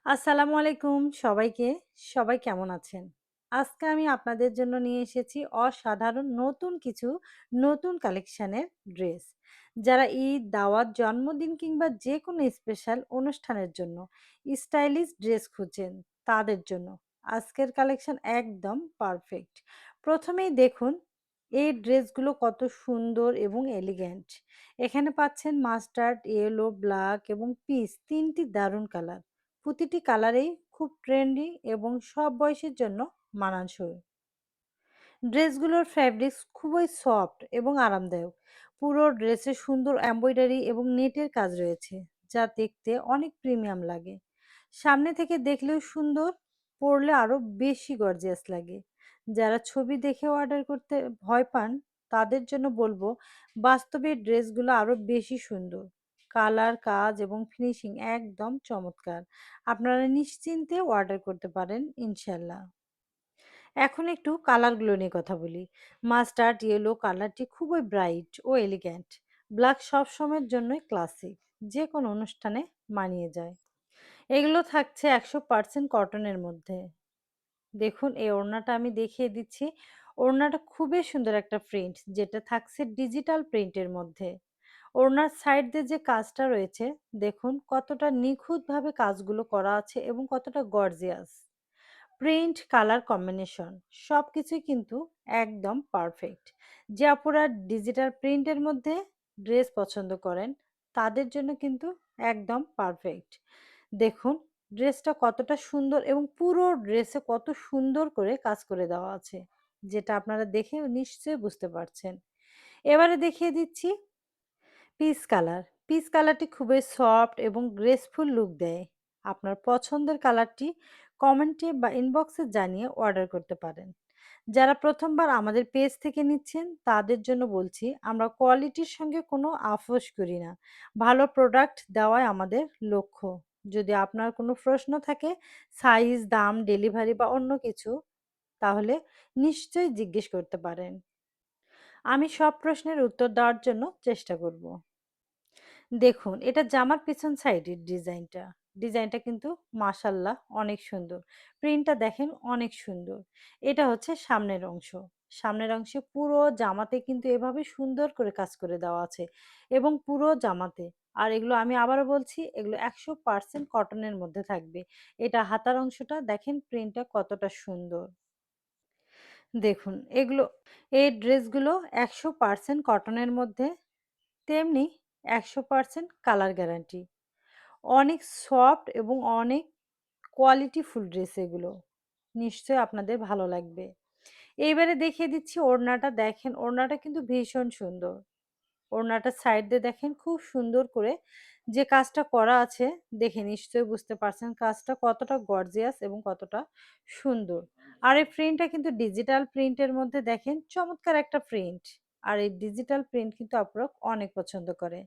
আসসালামু আলাইকুম সবাইকে। সবাই কেমন আছেন? আজকে আমি আপনাদের জন্য নিয়ে এসেছি অসাধারণ নতুন কালেকশনের ড্রেস। যারা ঈদ, দাওয়াত, জন্মদিন কিংবা যেকোনো স্পেশাল অনুষ্ঠানের জন্য স্টাইলিশ ড্রেস খুঁজছেন তাদের জন্য আজকের কালেকশন একদম পারফেক্ট। প্রথমেই দেখুন এই ড্রেসগুলো কত সুন্দর এবং এলিগ্যান্ট। এখানে পাচ্ছেন মাস্টার্ড, ইয়েলো, ব্ল্যাক এবং পিচ ৩ টি দারুণ কালার। প্রতিটি কালারেই খুব ট্রেন্ডি এবং সব বয়সের জন্য মানানসই। ড্রেসগুলোর ফ্যাব্রিক্স খুবই সফট এবং আরামদায়ক। পুরো ড্রেসে সুন্দর এমব্রয়ডারি এবং নেটের কাজ রয়েছে, যা দেখতে অনেক প্রিমিয়াম লাগে। সামনে থেকে দেখলেও সুন্দর, পরলে আরো বেশি গর্জিয়াস লাগে। যারা ছবি দেখে অর্ডার করতে ভয় পান তাদের জন্য বলবো, বাস্তবে ড্রেসগুলো আরো বেশি সুন্দর। কালার, কাজ এবং ফিনিশিং একদম চমৎকার। আপনারা নিশ্চিন্তে অর্ডার করতে পারেন ইনশাল্লাহ। এখন একটু কালারগুলো নিয়ে কথা বলি। মাস্টার্ড ইয়েলো কালারটি খুবই ব্রাইট ও এলিগ্যান্ট। ব্ল্যাক সব সময়ের জন্যই ক্লাসিক, যে কোনো অনুষ্ঠানে মানিয়ে যায়। এগুলো থাকছে 100% কটনের মধ্যে। দেখুন এই ওড়নাটা আমি দেখিয়ে দিচ্ছি। ওড়নাটা খুবই সুন্দর একটা প্রিন্ট, যেটা থাকছে ডিজিটাল প্রিন্টের মধ্যে। ওড়নার সাইড দিয়ে যে কাজটা রয়েছে, দেখুন কতটা নিখুঁতভাবে কাজগুলো করা আছে এবং কতটা গর্জিয়াস। প্রিন্ট, কালার কম্বিনেশন সবকিছুই কিন্তু একদম পারফেক্ট। যে আপুরা ডিজিটাল প্রিন্টের মধ্যে ড্রেস পছন্দ করেন তাদের জন্য কিন্তু একদম পারফেক্ট। দেখুন ড্রেসটা কতটা সুন্দর এবং পুরো ড্রেসে কত সুন্দর করে কাজ করে দেওয়া আছে, যেটা আপনারা দেখে নিশ্চয়ই বুঝতে পারছেন। এবারে দেখিয়ে দিচ্ছি পিচ কালার। পিচ কালারটি খুবই সফট এবং গ্রেসফুল লুক দেয়। আপনার পছন্দের কালারটি কমেন্টে বা ইনবক্সে জানিয়ে অর্ডার করতে পারেন। যারা প্রথমবার আমাদের পেজ থেকে নিচ্ছেন তাদের জন্য বলছি, আমরা কোয়ালিটির সঙ্গে কোনো আপোস করি না। ভালো প্রোডাক্ট দেওয়াই আমাদের লক্ষ্য। যদি আপনার কোনো প্রশ্ন থাকে, সাইজ, দাম, ডেলিভারি বা অন্য কিছু, তাহলে নিশ্চয়ই জিজ্ঞেস করতে পারেন। আমি সব প্রশ্নের উত্তর দেওয়ার জন্য চেষ্টা করব। দেখুন এটা জামার পিছন সাইডের ডিজাইনটা কিন্তু মাশাল্লাহ অনেক সুন্দর। প্রিন্টটা দেখেন অনেক সুন্দর। এটা হচ্ছে সামনের অংশ। সামনের অংশে পুরো জামাতে কিন্তু এভাবে সুন্দর করে কাজ করে দেওয়া আছে এবং পুরো জামাতে। আর এগুলো আমি আবারও বলছি, এগুলো 100% কটনের মধ্যে থাকবে। এটা হাতার অংশটা দেখেন, প্রিন্টটা কতটা সুন্দর। দেখুন এই ড্রেসগুলো 100% কটনের মধ্যে, তেমনি 100% কালার গ্যারান্টি। অনেক সফট এবং অনেক কোয়ালিটিফুল ড্রেস এগুলো। নিশ্চয়ই আপনাদের ভালো লাগবে। এইবারে দেখিয়ে দিচ্ছি ওড়নাটা। দেখেন ওড়নাটা কিন্তু ভীষণ সুন্দর। ওড়নাটার সাইড দিয়ে দেখেন খুব সুন্দর করে যে কাজটা করা আছে, দেখে নিশ্চয়ই বুঝতে পারছেন কাজটা কতটা গর্জিয়াস এবং কতটা সুন্দর। আর এই প্রিন্টটা কিন্তু ডিজিটাল প্রিন্টের মধ্যে, দেখেন চমৎকার একটা প্রিন্ট। আর এই ডিজিটাল প্রিন্ট কিন্তু আপনারা অনেক পছন্দ করে।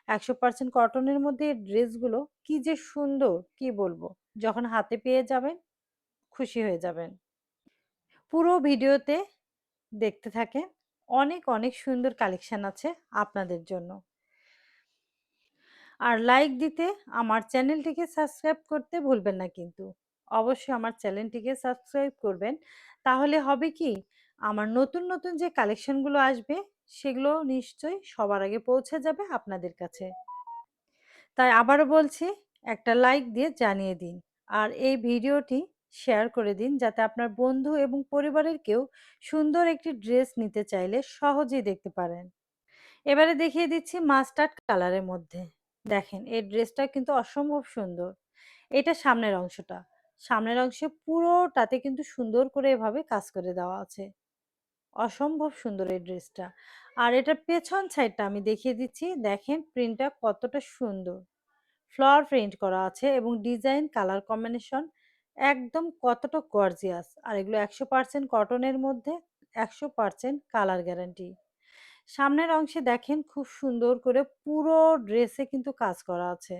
100% কটনের মধ্যে এই ড্রেসগুলো কি যে সুন্দর কি বলবো। যখন হাতে পেয়ে যাবেন খুশি হয়ে যাবেন। পুরো ভিডিওতে দেখতে থাকেন। অনেক সুন্দর কালেকশন আছে আপনাদের জন্য। আর লাইক দিতে, আমার চ্যানেলটিকে সাবস্ক্রাইব করতে ভুলবেন না কিন্তু। অবশ্যই আমার চ্যানেলটিকে সাবস্ক্রাইব করবেন। তাহলে হবে কি, আমার নতুন যে কালেকশনগুলো আসবে সেগুলো নিশ্চয়ই সবার আগে পৌঁছে যাবে আপনাদের কাছে। তাই আবারও বলছি, একটা লাইক দিয়ে জানিয়ে দিন। আর এই ভিডিওটি শেয়ার করে দিন, যাতে আপনার বন্ধু এবং পরিবারের কেউ সুন্দর একটি ড্রেস নিতে চাইলে সহজেই দেখতে পারেন। এবারে দেখিয়ে দিচ্ছি মাস্টার্ড কালারের মধ্যে। দেখেন এই ড্রেসটা কিন্তু অসম্ভব সুন্দর। এটা সামনের অংশটা। সামনের অংশে পুরোটাতে কিন্তু সুন্দর করে এভাবে কাজ করে দেওয়া আছে। অসম্ভব সুন্দর এই ড্রেসটা। আর এটার পেছন সাইডটা আমি দেখিয়ে দিচ্ছি। দেখেন প্রিন্টটা কতটা সুন্দর। ফ্লাওয়ার প্রিন্ট করা আছে এবং ডিজাইন, কালার কম্বিনেশন একদম কতটা গর্জিয়াস। আর এগুলো 100% কটনের মধ্যে, 100% কালার গ্যারান্টি। সামনের অংশে দেখেন খুব সুন্দর করে পুরো ড্রেসে কিন্তু কাজ করা আছে।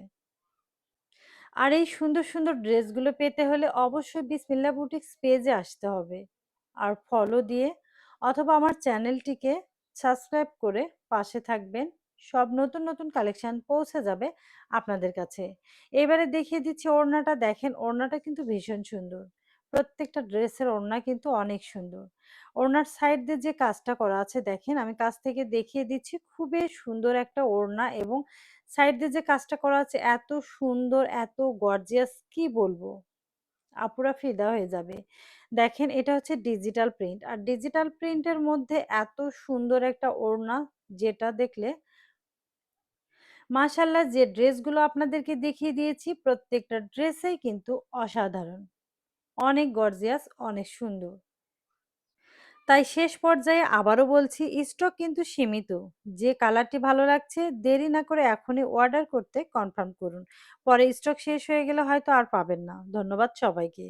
আর এই সুন্দর ড্রেসগুলো পেতে হলে অবশ্যই বিসমিল্লাহ বুটিক্স পেজে আসতে হবে আর ফলো দিয়ে, অথবা আমার চ্যানেলটিকে সাবস্ক্রাইব করে পাশে থাকবেন। সব নতুন নতুন কালেকশন পৌঁছে যাবে আপনাদের কাছে। এবারে দেখিয়ে দিচ্ছি ওড়নাটা, দেখেন ওড়নাটা কিন্তু ভীষণ সুন্দর। প্রত্যেকটা ড্রেসের ওড়না কিন্তু অনেক সুন্দর। ওড়নার সাইড দিয়ে যে কাজটা করা আছে দেখেন, আমি কাছ থেকে দেখিয়ে দিচ্ছি, খুবই সুন্দর একটা ওড়না এবং সাইড দিয়ে যে কাজটা করা আছে এত সুন্দর, এত গর্জিয়াস, কি বলবো, আপুরা ফিদা হয়ে যাবে। দেখেন এটা হচ্ছে ডিজিটাল প্রিন্ট। আর ডিজিটাল প্রিন্টের মধ্যে এত সুন্দর একটা ওড়না, যেটা দেখলে মাশাআল্লাহ, যে ড্রেসগুলো আপনাদেরকে দেখিয়ে দিয়েছি প্রত্যেকটা ড্রেসেই কিন্তু অসাধারণ। অনেক গর্জিয়াস, অনেক সুন্দর। তাই শেষ পর্যায়ে আবারও বলছি, স্টক কিন্তু সীমিত। যে কালারটি ভালো লাগছে দেরি না করে এখনই অর্ডার করতে কনফার্ম করুন। পরে স্টক শেষ হয়ে গেলে হয়তো আর পাবেন না। ধন্যবাদ সবাইকে।